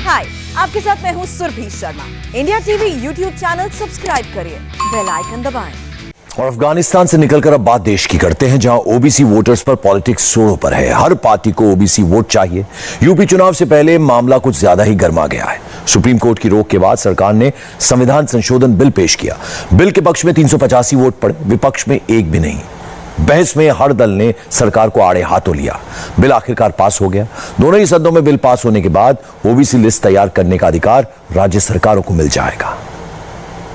हाय, आपके साथ मैं हूँ Surabhi Sharma. India TV YouTube channel subscribe करिए, बेल आइकन दबाएं। और अफगानिस्तान से निकलकर अब बात देश की करते हैं, जहां ओबीसी वोटर्स पर पॉलिटिक्स जोरों पर है। हर पार्टी को ओबीसी वोट चाहिए। यूपी चुनाव से पहले मामला कुछ ज्यादा ही गर्मा गया है। सुप्रीम कोर्ट की रोक के बाद सरकार ने संविधान संशोधन बिल पेश किया। बिल के पक्ष में 385 वोट पड़े, विपक्ष में एक भी नहीं। बहस में हर दल ने सरकार को आड़े हाथों लिया। बिल आखिरकार पास हो गया। दोनों ही सदनों में बिल पास होने के बाद ओबीसी लिस्ट तैयार करने का अधिकार राज्य सरकारों को मिल जाएगा।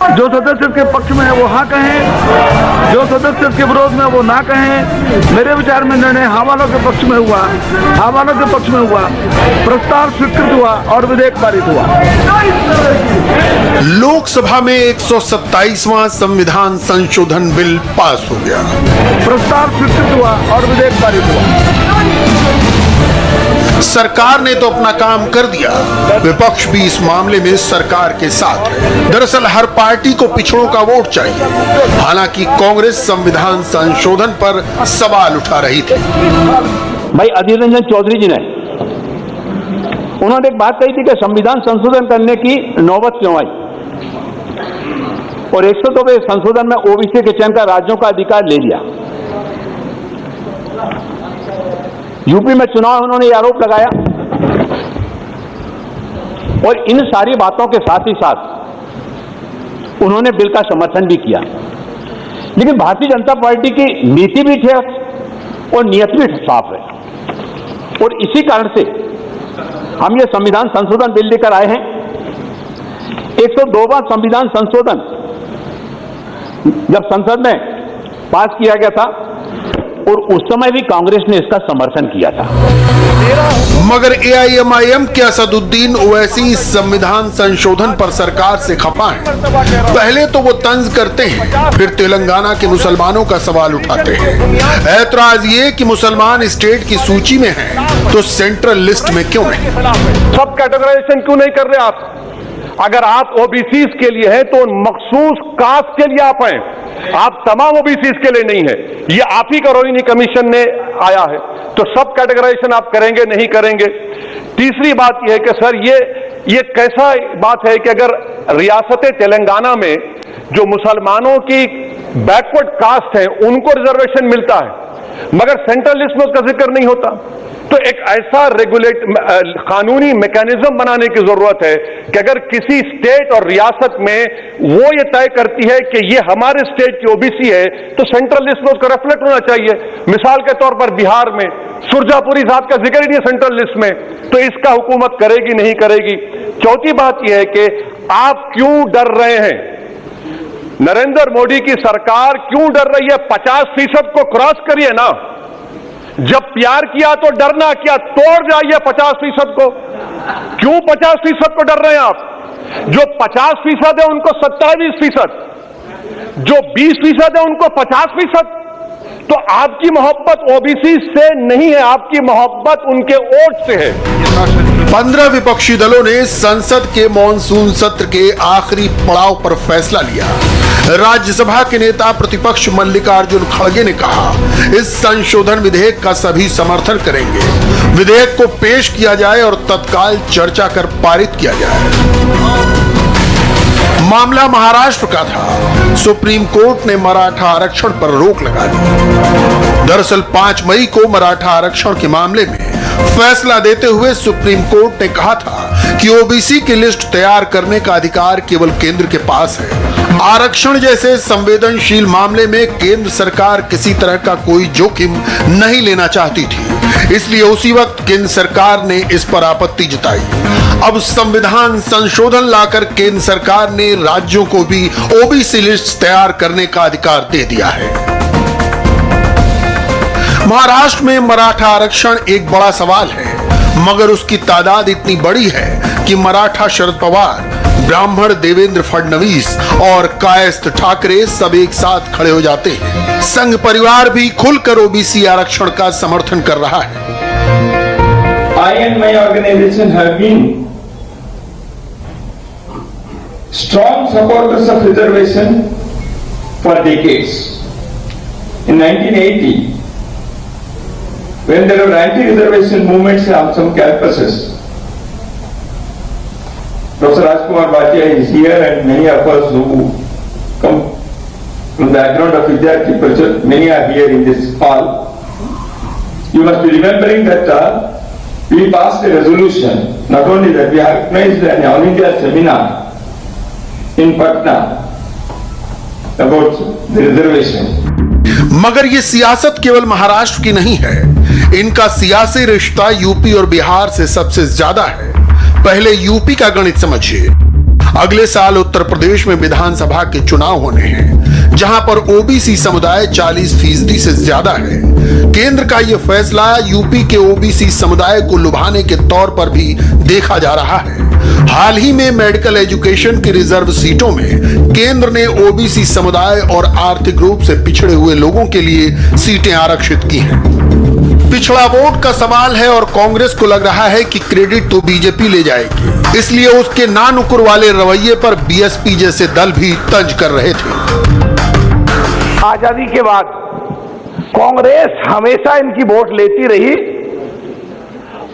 जो सदस्य इसके पक्ष में है वो हाँ कहें, जो सदस्य इसके विरोध में वो ना कहें। मेरे विचार में निर्णय हाँ वालों के पक्ष में हुआ, हाँ वालों के पक्ष में हुआ। प्रस्ताव स्वीकृत हुआ और विधेयक पारित हुआ। लोकसभा में 127वां संविधान संशोधन बिल पास हो गया। प्रस्ताव स्वीकृत हुआ और विधेयक पारित हुआ। सरकार ने तो अपना काम कर दिया, विपक्ष भी इस मामले में सरकार के साथ है। दरअसल हर पार्टी को पिछड़ों का वोट चाहिए। हालांकि कांग्रेस संविधान संशोधन पर सवाल उठा रही थी। भाई अधीर रंजन चौधरी जी ने उन्होंने एक बात कही थी कि संविधान संशोधन करने की नौबत क्यों आई, और 102वें संशोधन में ओबीसी के चयन का राज्यों का अधिकार ले लिया। यूपी में चुनाव उन्होंने यह आरोप लगाया, और इन सारी बातों के साथ ही साथ उन्होंने बिल का समर्थन भी किया। लेकिन भारतीय जनता पार्टी की नीति भी ठोस और नियत भी साफ है, और इसी कारण से हम ये संविधान संशोधन बिल लेकर आए हैं। 102वां संविधान संशोधन जब संसद में पास किया गया था, और उस समय भी कांग्रेस ने इसका समर्थन किया था। मगर एआईएमआईएम के असदुद्दीन ओवैसी संविधान संशोधन पर सरकार से खफा है। पहले तो वो तंज करते हैं, फिर तेलंगाना के मुसलमानों का सवाल उठाते हैं। ऐतराज ये कि मुसलमान स्टेट की सूची में हैं, तो सेंट्रल लिस्ट में क्यों नहीं? सब कैटेगराइजेशन क्यों नहीं कर रहे आप? अगर आप ओबीसी के लिए हैं तो मखसूस कास्ट के लिए आप हैं, आप तमाम ओबीसी के लिए नहीं है। ये आप ही का रोहिणी कमीशन ने आया है, तो सब कैटेगराइजेशन आप करेंगे नहीं करेंगे? तीसरी बात यह है कि सर ये कैसा बात है कि अगर रियासत तेलंगाना में जो मुसलमानों की बैकवर्ड कास्ट है उनको रिजर्वेशन मिलता है, मगर सेंट्रल लिस्ट में उसका जिक्र नहीं होता। तो एक ऐसा कानूनी मैकेनिज्म बनाने की जरूरत है कि अगर किसी स्टेट और रियासत में वो ये तय करती है कि ये हमारे स्टेट की ओबीसी है, तो सेंट्रल लिस्ट में उसका रिफ्लेक्ट होना चाहिए। मिसाल के तौर पर बिहार में सुरजापुरी जात का जिक्र ही नहीं है सेंट्रल लिस्ट में, तो इसका हुकूमत करेगी नहीं करेगी? चौथी बात यह है कि आप क्यों डर रहे हैं? नरेंद्र मोदी की सरकार क्यों डर रही है? 50% को क्रॉस करिए ना। जब प्यार किया तो डरना क्या, तोड़ जाइए 50% को। क्यों 50% को डर रहे हैं आप? जो 50% है उनको 27%, जो 20% है उनको 50%। तो आपकी मोहब्बत ओबीसी से नहीं है, आपकी मोहब्बत उनके वोट से है। 15 विपक्षी दलों ने संसद के मॉनसून सत्र के आखिरी पड़ाव पर फैसला लिया। राज्यसभा के नेता प्रतिपक्ष मल्लिकार्जुन खड़गे ने कहा, इस संशोधन विधेयक का सभी समर्थन करेंगे। विधेयक को पेश किया जाए और तत्काल चर्चा कर पारित किया जाए। मामला महाराष्ट्र का था। सुप्रीम कोर्ट ने मराठा आरक्षण पर रोक लगा दी। दरअसल 5 मई को मराठा आरक्षण के मामले में फैसला देते हुए सुप्रीम कोर्ट ने कहा था कि ओबीसी की लिस्ट तैयार करने का अधिकार केवल केंद्र के पास है। आरक्षण जैसे संवेदनशील मामले में केंद्र सरकार किसी तरह का कोई जोखिम नहीं लेना चाहती थी, इसलिए उसी वक्त केंद्र सरकार ने इस पर आपत्ति जताई। अब संविधान संशोधन लाकर केंद्र सरकार ने राज्यों को भी ओबीसी लिस्ट तैयार करने का अधिकार दे दिया है। महाराष्ट्र में मराठा आरक्षण एक बड़ा सवाल है, मगर उसकी तादाद इतनी बड़ी है कि मराठा शरद पवार, ब्राह्मण देवेंद्र फडणवीस और कायस्थ ठाकरे सब एक साथ खड़े हो जाते हैं। संघ परिवार भी खुलकर ओबीसी आरक्षण का समर्थन कर रहा है। I and my organization have been strong supporters of reservation for decades. In 1980, when there were anti-reservation movements on some campuses, Professor Rajkumar Bhatia is here, and many of us who come from the background of Vidyarthi Parishad, many are here in this hall. You must be remembering that we passed a resolution, not only that we organized an All India seminar in Patna about the reservation. मगर ये सियासत केवल महाराष्ट्र की नहीं है, इनका सियासी रिश्ता यूपी और बिहार से सबसे ज्यादा है। पहले यूपी का गणित समझिए। अगले साल उत्तर प्रदेश में विधानसभा के चुनाव होने हैं, जहां पर ओबीसी समुदाय 40% से ज्यादा है। केंद्र का यह फैसला यूपी के ओबीसी समुदाय को लुभाने के तौर पर भी देखा जा रहा है। हाल ही में मेडिकल एजुकेशन की रिजर्व सीटों में केंद्र ने ओबीसी समुदाय और आर्थिक रूप से पिछड़े हुए लोगों के लिए सीटें आरक्षित की हैं। पिछड़ा वोट का सवाल है और कांग्रेस को लग रहा है कि क्रेडिट तो बीजेपी ले जाएगी, इसलिए उसके ना नुकुर वाले रवैये पर बीएसपी जैसे दल भी तंज कर रहे थे। आजादी के बाद कांग्रेस हमेशा इनकी वोट लेती रही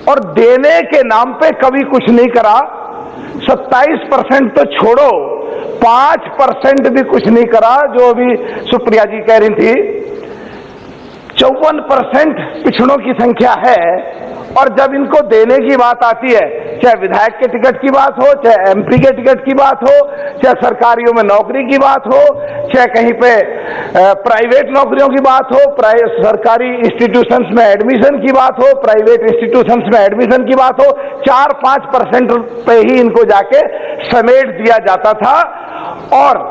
और देने के नाम पे कभी कुछ नहीं करा। 27% तो छोड़ो, 5% भी कुछ नहीं करा। जो अभी सुप्रिया जी कह रही थी, 54% पिछड़ों की संख्या है, और जब इनको देने की बात आती है, चाहे विधायक के टिकट की बात हो, चाहे एमपी के टिकट की बात हो, चाहे सरकारियों में नौकरी की बात हो, चाहे कहीं पे प्राइवेट नौकरियों की बात हो, सरकारी इंस्टीट्यूशंस में एडमिशन की बात हो, प्राइवेट इंस्टीट्यूशंस में एडमिशन की बात हो, 4-5% पे ही इनको जाके समेट दिया जाता था। और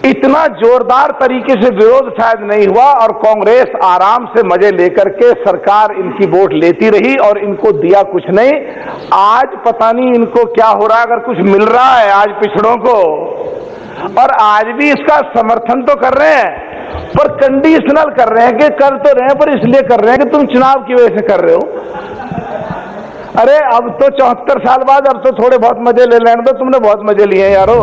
इतना जोरदार तरीके से विरोध शायद नहीं हुआ और कांग्रेस आराम से मजे लेकर के सरकार इनकी वोट लेती रही और इनको दिया कुछ नहीं। आज पता नहीं इनको क्या हो रहा है, अगर कुछ मिल रहा है आज पिछड़ों को, और आज भी इसका समर्थन तो कर रहे हैं पर कंडीशनल कर रहे हैं कि कर तो रहे हैं पर इसलिए कर रहे हैं कि तुम चुनाव की वजह से कर रहे हो। अरे अब तो 74 साल बाद अब तो थोड़े बहुत मजे ले लेने दो, तुमने बहुत मजे लिए यारो।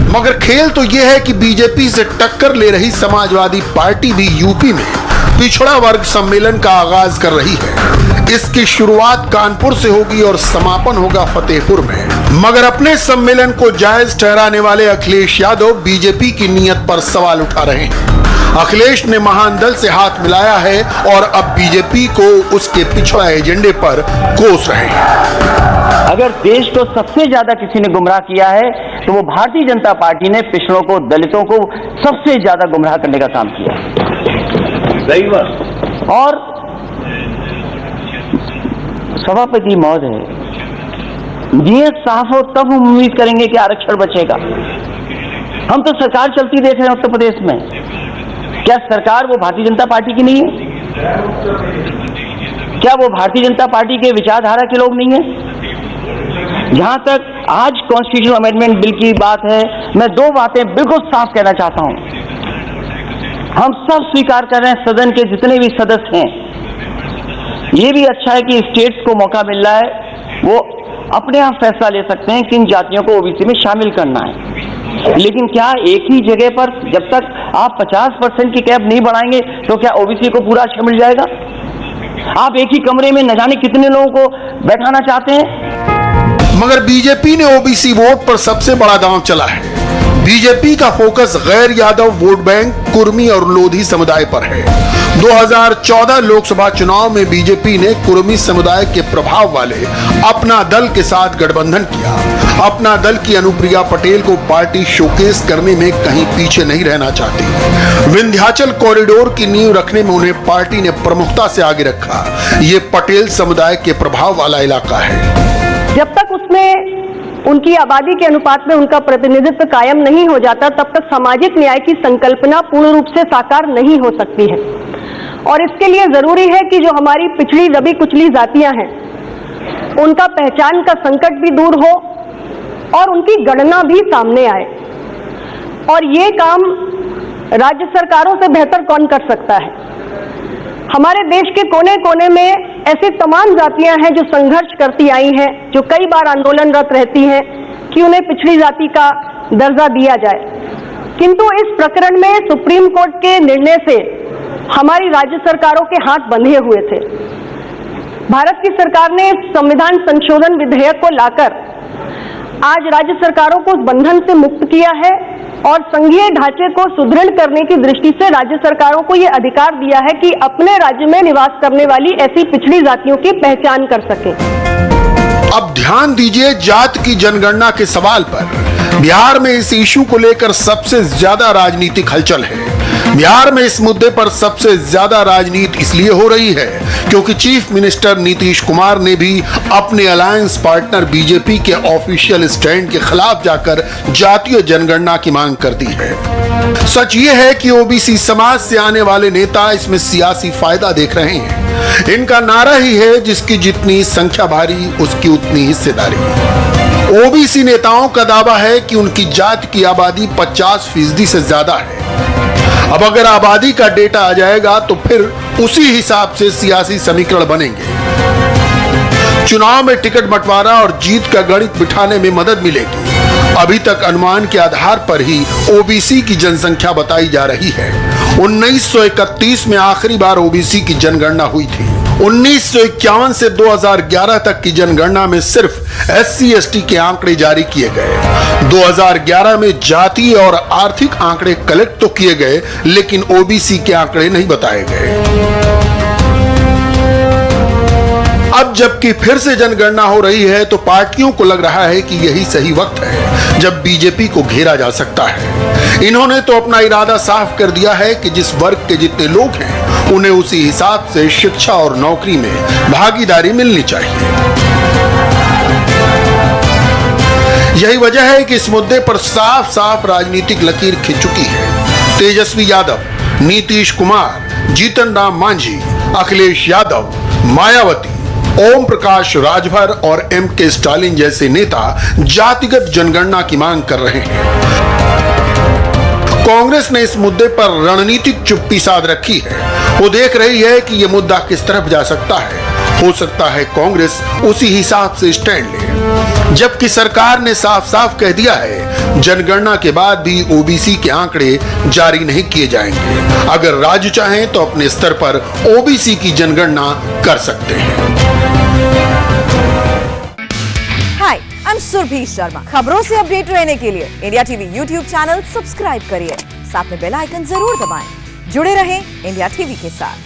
मगर खेल तो यह है कि बीजेपी से टक्कर ले रही समाजवादी पार्टी भी यूपी में पिछड़ा वर्ग सम्मेलन का आगाज कर रही है। इसकी शुरुआत कानपुर से होगी और समापन होगा फतेहपुर में। मगर अपने सम्मेलन को जायज ठहराने वाले अखिलेश यादव बीजेपी की नीयत पर सवाल उठा रहे हैं। अखिलेश ने महान दल से हाथ मिलाया है और अब बीजेपी को उसके पिछड़ा एजेंडे पर कोस रहे हैं। अगर देश को सबसे ज्यादा किसी ने गुमराह किया है तो वो भारतीय जनता पार्टी ने पिछड़ों को, दलितों को सबसे ज्यादा गुमराह करने का काम किया। सही बात। और सभापति महोदय, नीयत साफ हो तब हम उम्मीद करेंगे कि आरक्षण बचेगा। हम तो सरकार चलती देख रहे हैं उत्तर प्रदेश में। क्या सरकार वो भारतीय जनता पार्टी की नहीं है? क्या वो भारतीय जनता पार्टी के विचारधारा के लोग नहीं है? जहां तक आज कॉन्स्टिट्यूशनल अमेंडमेंट बिल की बात है, मैं दो बातें बिल्कुल साफ कहना चाहता हूं। हम सब स्वीकार कर रहे हैं, सदन के जितने भी सदस्य हैं, ये भी अच्छा है कि स्टेट्स को मौका मिल रहा है, वो अपने आप फैसला ले सकते हैं किन जातियों को ओबीसी में शामिल करना है। लेकिन क्या एक ही जगह पर जब तक आप 50% की कैप नहीं बढ़ाएंगे तो क्या ओबीसी को पूरा मिल जाएगा? आप एक ही कमरे में न जाने कितने लोगों को बैठाना चाहते हैं। मगर बीजेपी ने ओबीसी वोट पर सबसे बड़ा दांव चला है। बीजेपी का फोकस गैर यादव वोट बैंक, कुर्मी और लोधी समुदाय पर है। 2014 लोकसभा चुनाव में बीजेपी ने कुर्मी समुदाय के प्रभाव वाले अपना दल के साथ गठबंधन किया। अपना दल की अनुप्रिया पटेल को पार्टी शोकेस करने में कहीं पीछे नहीं रहना चाहती। विंध्याचल कॉरिडोर की नींव रखने में उन्हें पार्टी ने प्रमुखता से आगे रखा। ये पटेल समुदाय के प्रभाव वाला इलाका है। जब तक उसमें उनकी आबादी के अनुपात में उनका प्रतिनिधित्व कायम नहीं हो जाता, तब तक सामाजिक न्याय की संकल्पना पूर्ण रूप से साकार नहीं हो सकती है। और इसके लिए जरूरी है कि जो हमारी पिछड़ी दबी कुचली जातियां हैं, उनका पहचान का संकट भी दूर हो और उनकी गणना भी सामने आए। और ये काम राज्य सरकारों से बेहतर कौन कर सकता है? हमारे देश के कोने कोने में ऐसी तमाम जातियां हैं जो संघर्ष करती आई हैं, जो कई बार आंदोलनरत रहती हैं कि उन्हें पिछड़ी जाति का दर्जा दिया जाए। किंतु इस प्रकरण में सुप्रीम कोर्ट के निर्णय से हमारी राज्य सरकारों के हाथ बंधे हुए थे। भारत की सरकार ने संविधान संशोधन विधेयक को लाकर आज राज्य सरकारों को उस बंधन से मुक्त किया है और संघीय ढांचे को सुदृढ़ करने की दृष्टि से राज्य सरकारों को यह अधिकार दिया है कि अपने राज्य में निवास करने वाली ऐसी पिछड़ी जातियों की पहचान कर सकें। अब ध्यान दीजिए जात की जनगणना के सवाल पर। बिहार में इस इशू को लेकर सबसे ज्यादा राजनीतिक हलचल है। बिहार में इस मुद्दे पर सबसे ज्यादा राजनीति इसलिए हो रही है क्योंकि चीफ मिनिस्टर नीतीश कुमार ने भी अपने अलायंस पार्टनर बीजेपी के ऑफिशियल स्टैंड के खिलाफ जाकर जातीय जनगणना की मांग कर दी है। सच ये है कि ओबीसी समाज से आने वाले नेता इसमें सियासी फायदा देख रहे हैं। इनका नारा ही है जिसकी जितनी संख्या भारी उसकी उतनी हिस्सेदारी। ओबीसी नेताओं का दावा है कि उनकी जात की आबादी 50% से ज्यादा है। अब अगर आबादी का डेटा आ जाएगा तो फिर उसी हिसाब से सियासी समीकरण बनेंगे। चुनाव में टिकट बंटवारा और जीत का गणित बिठाने में मदद मिलेगी। अभी तक अनुमान के आधार पर ही ओबीसी की जनसंख्या बताई जा रही है। 1931 में आखिरी बार ओबीसी की जनगणना हुई थी। 1951 से 2011 तक की जनगणना में सिर्फ SC/ST के आंकड़े जारी किए गए। 2011 में जातीय और आर्थिक आंकड़े कलेक्ट तो किए गए, लेकिन ओबीसी के आंकड़े नहीं बताए गए। अब जबकि फिर से जनगणना हो रही है तो पार्टियों को लग रहा है कि यही सही वक्त है जब बीजेपी को घेरा जा सकता है। इन्होंने तो अपना इरादा साफ कर दिया है कि जिस वर्ग के जितने लोग हैं उन्हें उसी हिसाब से शिक्षा और नौकरी में भागीदारी मिलनी चाहिए। यही वजह है कि इस मुद्दे पर साफ साफ राजनीतिक लकीर खिंच चुकी है। तेजस्वी यादव, नीतीश कुमार, जीतन राम मांझी, अखिलेश यादव, मायावती, ओम प्रकाश राजभर और MK स्टालिन जैसे नेता जातिगत जनगणना की मांग कर रहे हैं। कांग्रेस ने इस मुद्दे पर रणनीतिक चुप्पी साध रखी है। वो देख रही है कि यह मुद्दा किस तरफ जा सकता है। हो सकता है कांग्रेस उसी हिसाब से स्टैंड ले, जबकि सरकार ने साफ साफ कह दिया है जनगणना के बाद भी ओबीसी के आंकड़े जारी नहीं किए जाएंगे। अगर राज्य चाहें तो अपने स्तर पर ओबीसी की जनगणना कर सकते हैं। हाय, आई एम सुरभि शर्मा। खबरों से अपडेट रहने के लिए India TV YouTube channel subscribe करिए, साथ में बेल आइकन जरूर दबाएं। जुड़े रहें इंडिया टीवी के साथ।